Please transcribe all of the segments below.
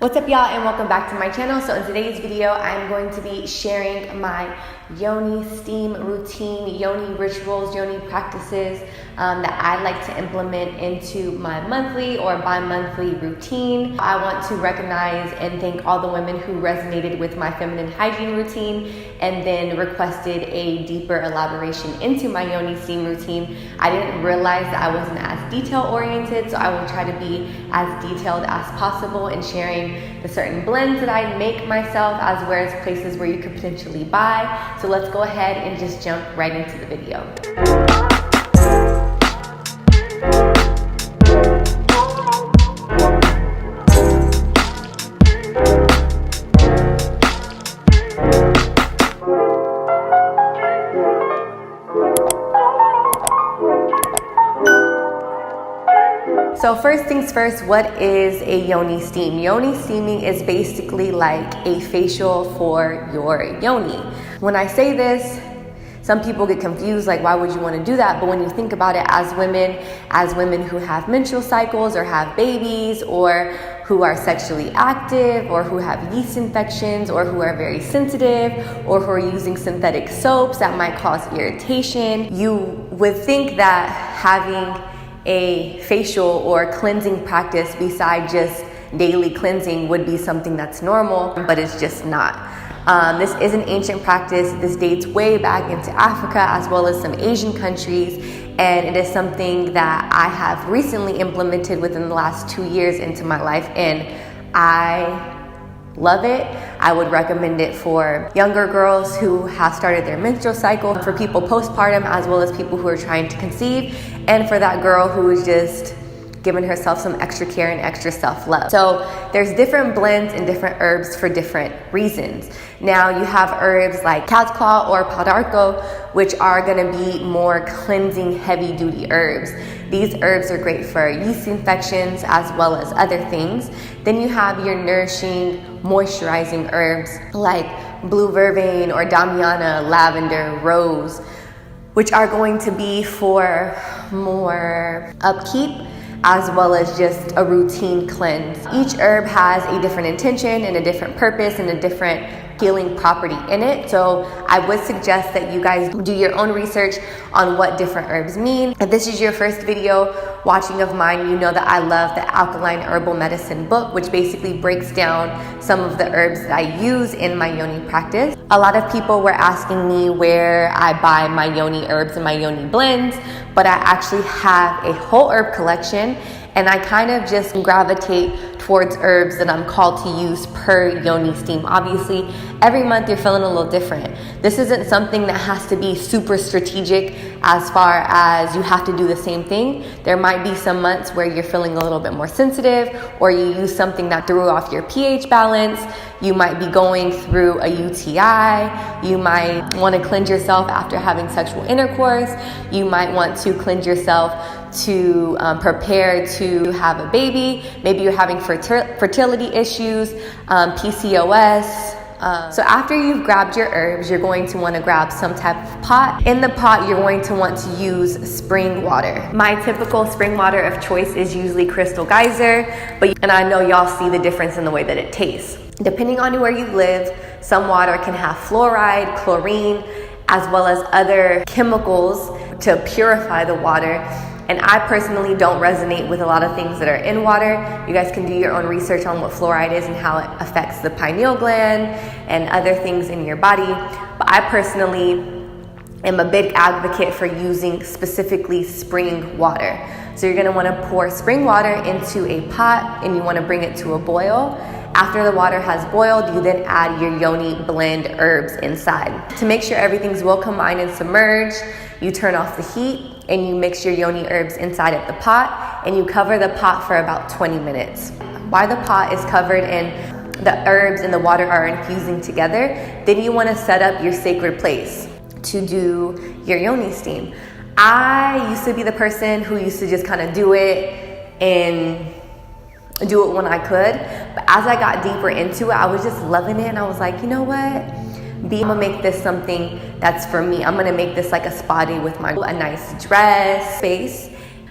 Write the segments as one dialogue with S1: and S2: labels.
S1: What's up, y'all, and welcome back to my channel. So in today's video, I'm going to be sharing my yoni steam routine, yoni rituals, yoni practices that I like to implement into my monthly or bi-monthly routine. I want to recognize and thank all the women who resonated with my feminine hygiene routine and then requested a deeper elaboration into my yoni steam routine. I didn't realize that I wasn't as detail oriented, so I will try to be as detailed as possible in sharing the certain blends that I make myself, as well as places where you could potentially buy. So let's go ahead and just jump right into the video. So first things first, what is a yoni steam? Yoni steaming is basically like a facial for your yoni. When I say this, some people get confused, like why would you want to do that? But when you think about it, as women who have menstrual cycles or have babies or who are sexually active or who have yeast infections or who are very sensitive or who are using synthetic soaps that might cause irritation, you would think that having a facial or cleansing practice beside just daily cleansing would be something that's normal, but it's just not. This is an ancient practice. This dates way back into Africa as well as some Asian countries, and it is something that I have recently implemented within the last 2 years into my life, and I love it. I would recommend it for younger girls who have started their menstrual cycle, for people postpartum, as well as people who are trying to conceive, and for that girl who is just giving herself some extra care and extra self-love. So there's different blends and different herbs for different reasons. Now you have herbs like cat's claw or padarco, which are gonna be more cleansing, heavy-duty herbs. These herbs are great for yeast infections as well as other things. Then you have your nourishing, moisturizing herbs like blue vervain or damiana, lavender, rose, which are going to be for more upkeep as well as just a routine cleanse. Each herb has a different intention and a different purpose and a different healing property in it. So I would suggest that you guys do your own research on what different herbs mean. If this is your first video watching of mine, you know that I love the Alkaline Herbal Medicine book, which basically breaks down some of the herbs that I use in my yoni practice. A lot of people were asking me where I buy my yoni herbs and my yoni blends, but I actually have a whole herb collection, and I kind of just gravitate towards herbs that I'm called to use per yoni steam. Obviously, every month you're feeling a little different. This isn't something that has to be super strategic as far as you have to do the same thing. There might be some months where you're feeling a little bit more sensitive, or you use something that threw off your pH balance. You might be going through a UTI. You might want to cleanse yourself after having sexual intercourse. You might want to cleanse yourself to prepare to have a baby. Maybe you're having fertility issues, PCOS. So after you've grabbed your herbs, you're going to want to grab some type of pot. In the pot, you're going to want to use spring water. My typical spring water of choice is usually Crystal Geyser, and I know y'all see the difference in the way that it tastes. Depending on where you live, some water can have fluoride, chlorine, as well as other chemicals to purify the water. And I personally don't resonate with a lot of things that are in water. You guys can do your own research on what fluoride is and how it affects the pineal gland and other things in your body. But I personally am a big advocate for using specifically spring water. So you're gonna wanna pour spring water into a pot and you wanna bring it to a boil. After the water has boiled, you then add your yoni blend herbs inside. To make sure everything's well combined and submerged, you turn off the heat and you mix your yoni herbs inside of the pot, and you cover the pot for about 20 minutes. While the pot is covered and the herbs and the water are infusing together, then you want to set up your sacred place to do your yoni steam. I used to be the person who used to just kind of do it and do it when I could, but as I got deeper into it, I was just loving it, and I was like, you know what? I'm gonna make this something that's for me. I'm gonna make this like a spa day with a nice dress, space.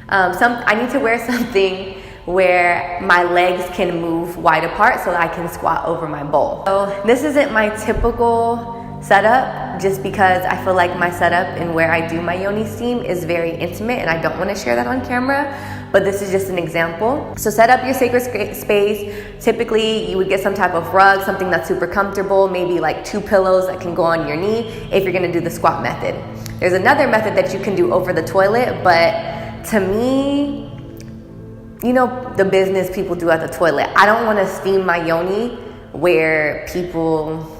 S1: I need to wear something where my legs can move wide apart so that I can squat over my bowl. So this isn't my typical setup, just because I feel like my setup and where I do my yoni steam is very intimate and I don't want to share that on camera, but this is just an example. So set up your sacred space. Typically you would get some type of rug, something that's super comfortable, maybe like 2 pillows that can go on your knee if you're going to do the squat method. There's another method that you can do over the toilet, but to me, you know, the business people do at the toilet. I don't want to steam my yoni where people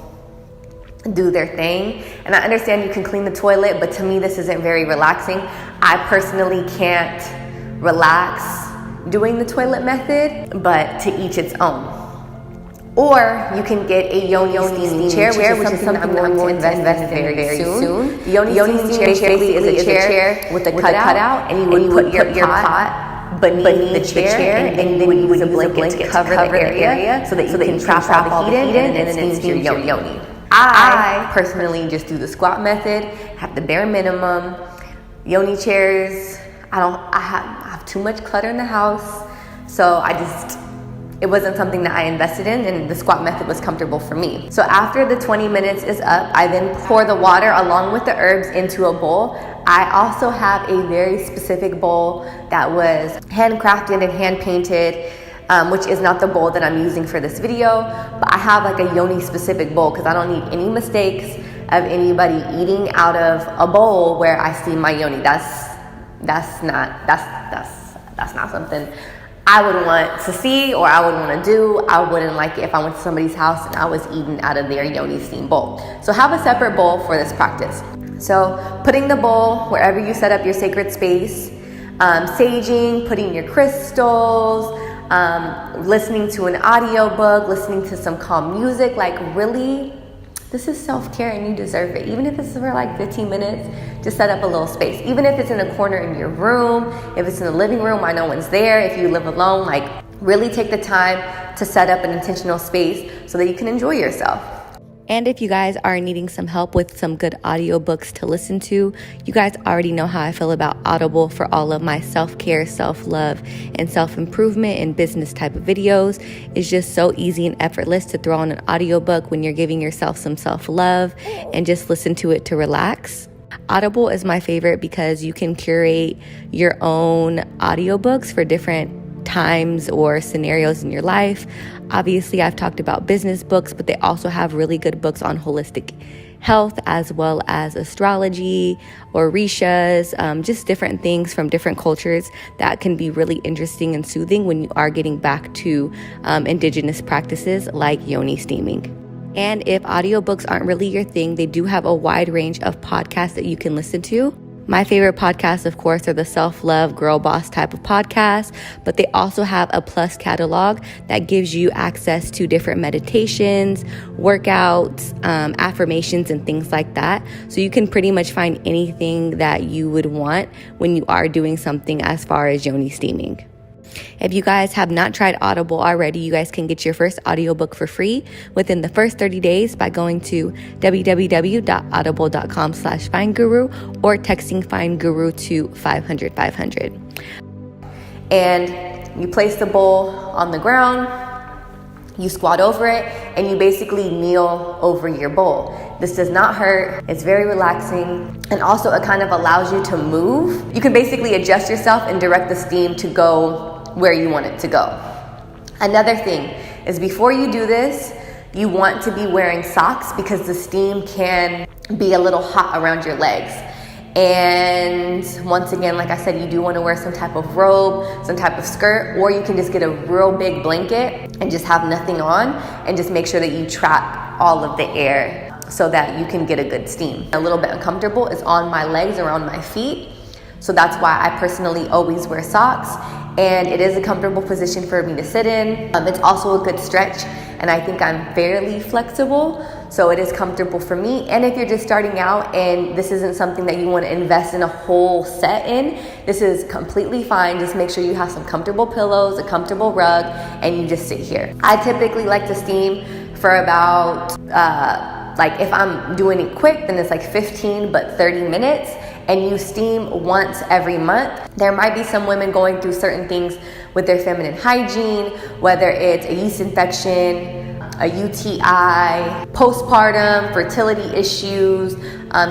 S1: do their thing. And I understand you can clean the toilet, but to me this isn't very relaxing. I personally can't relax doing the toilet method, but to each its own. Or you can get a yoni steaming chair, which is something I'm going to invest in very soon. The yoni steaming chair basically is a chair with a cutout, and you would put your pot beneath the chair, and then you would use a blanket to cover the area so that you can trap all the heat in and then steam your yoni. I personally just do the squat method, have the bare minimum. Yoni chairs, I have too much clutter in the house, so it wasn't something that I invested in, and the squat method was comfortable for me. So after the 20 minutes is up, I then pour the water along with the herbs into a bowl. I also have a very specific bowl that was handcrafted and hand painted, which is not the bowl that I'm using for this video, but I have like a yoni specific bowl because I don't need any mistakes of anybody eating out of a bowl where I steam my yoni. That's not something I would want to see or I would want to do. I wouldn't like it if I went to somebody's house and I was eating out of their yoni steam bowl. So have a separate bowl for this practice. So putting the bowl wherever you set up your sacred space, saging, putting your crystals, listening to an audiobook, listening to some calm music. Like really, this is self-care and you deserve it. Even if it's for like 15 minutes, just set up a little space. Even if it's in a corner in your room, if it's in the living room while no one's there, if you live alone, like really take the time to set up an intentional space so that you can enjoy yourself. And if you guys are needing some help with some good audiobooks to listen to, you guys already know how I feel about Audible for all of my self-care, self-love, and self-improvement and business type of videos. It's just so easy and effortless to throw on an audiobook when you're giving yourself some self-love and just listen to it to relax. Audible is my favorite because you can curate your own audiobooks for different times or scenarios in your life. Obviously, I've talked about business books, but they also have really good books on holistic health as well as astrology or rishas, just different things from different cultures that can be really interesting and soothing when you are getting back to indigenous practices like yoni steaming. And if audiobooks aren't really your thing, they do have a wide range of podcasts that you can listen to. My favorite podcasts, of course, are the self-love, girl boss type of podcasts, but they also have a plus catalog that gives you access to different meditations, workouts, affirmations, and things like that. So you can pretty much find anything that you would want when you are doing something as far as yoni steaming. If you guys have not tried Audible already, you guys can get your first audiobook for free within the first 30 days by going to www.audible.com/findguru or texting FindGuru to 500-500. And you place the bowl on the ground, you squat over it, and you basically kneel over your bowl. This does not hurt. It's very relaxing. And also it kind of allows you to move. You can basically adjust yourself and direct the steam to go where you want it to go. Another thing is before you do this, you want to be wearing socks because the steam can be a little hot around your legs. And once again, like I said, you do want to wear some type of robe, some type of skirt, or you can just get a real big blanket and just have nothing on and just make sure that you trap all of the air so that you can get a good steam. A little bit uncomfortable is on my legs, around my feet. So that's why I personally always wear socks, and it is a comfortable position for me to sit in. It's also a good stretch, and I think I'm fairly flexible, so it is comfortable for me. And if you're just starting out and this isn't something that you want to invest in a whole set in, this is completely fine. Just make sure you have some comfortable pillows, a comfortable rug, and you just sit here. I typically like to steam for about, if I'm doing it quick, then it's like 15, but 30 minutes. And you steam once every month. There might be some women going through certain things with their feminine hygiene, whether it's a yeast infection, a UTI, postpartum, fertility issues,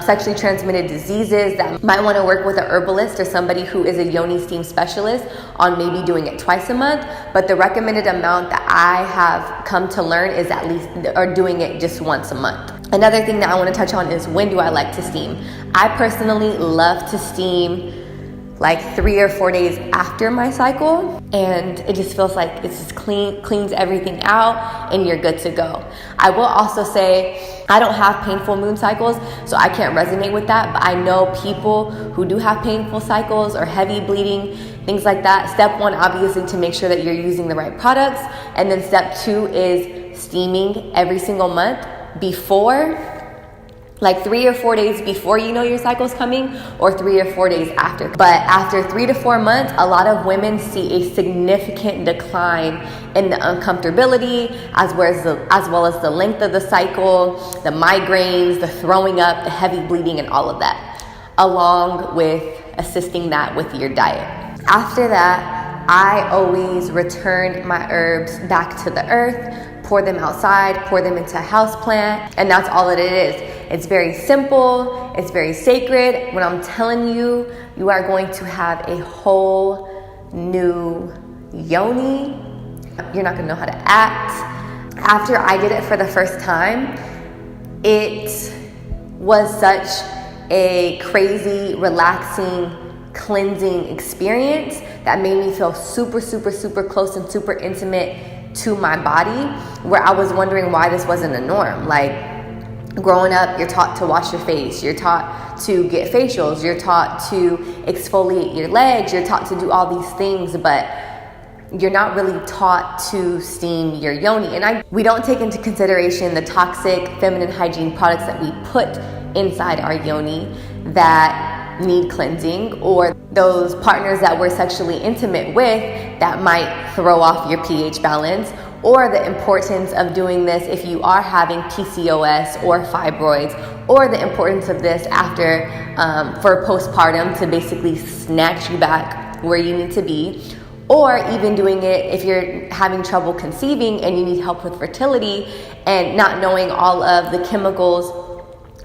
S1: sexually transmitted diseases, that might want to work with an herbalist or somebody who is a yoni steam specialist on maybe doing it twice a month. But the recommended amount that I have come to learn is at least, or doing it just once a month. Another thing that I want to touch on is, when do I like to steam? I personally love to steam like 3 or 4 days after my cycle, and it just feels like it's just cleans everything out and you're good to go. I will also say I don't have painful moon cycles, so I can't resonate with that, but I know people who do have painful cycles or heavy bleeding, things like that. Step 1, obviously, to make sure that you're using the right products, and then step 2 is steaming every single month before, like 3 or 4 days before you know your cycle's coming, or 3 or 4 days after. But after 3 to 4 months, a lot of women see a significant decline in the uncomfortability, as well as the length of the cycle, the migraines, the throwing up, the heavy bleeding, and all of that, along with assisting that with your diet. After that, I always return my herbs back to the earth, pour them outside, pour them into a house plant, and that's all that it is. It's very simple, it's very sacred. When I'm telling you, you are going to have a whole new yoni. You're not gonna know how to act. After I did it for the first time, it was such a crazy, relaxing, cleansing experience that made me feel super, super, super close and super intimate to my body, where I was wondering why this wasn't a norm. Like, growing up, you're taught to wash your face, you're taught to get facials, you're taught to exfoliate your legs, you're taught to do all these things, but you're not really taught to steam your yoni. And we don't take into consideration the toxic feminine hygiene products that we put inside our yoni that need cleansing, or those partners that we're sexually intimate with that might throw off your pH balance, or the importance of doing this if you are having PCOS or fibroids, or the importance of this after for postpartum to basically snatch you back where you need to be, or even doing it if you're having trouble conceiving and you need help with fertility and not knowing all of the chemicals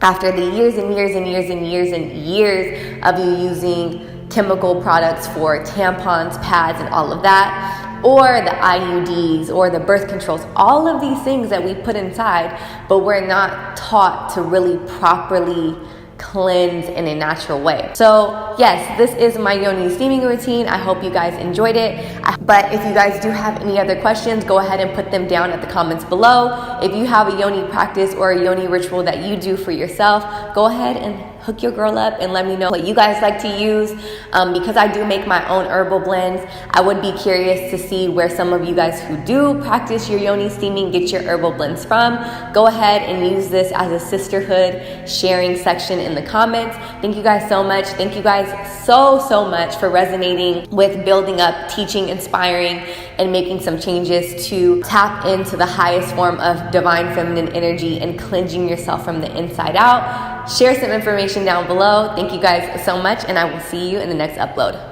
S1: after the years and years and years and years and years of you using chemical products for tampons, pads, and all of that, or the IUDs or the birth controls, all of these things that we put inside, but we're not taught to really properly cleanse in a natural way. So yes, this is my yoni steaming routine. I hope you guys enjoyed it. But if you guys do have any other questions, go ahead and put them down at the comments below. If you have a yoni practice or a yoni ritual that you do for yourself, go ahead and hook your girl up and let me know what you guys like to use. Because I do make my own herbal blends, I would be curious to see where some of you guys who do practice your yoni steaming get your herbal blends from. Go ahead and use this as a sisterhood sharing section in the comments. Thank you guys so much. Thank you guys so much for resonating with building up, teaching, inspiring, and making some changes to tap into the highest form of divine feminine energy and cleansing yourself from the inside out. Share some information down below. Thank you guys so much, and I will see you in the next upload.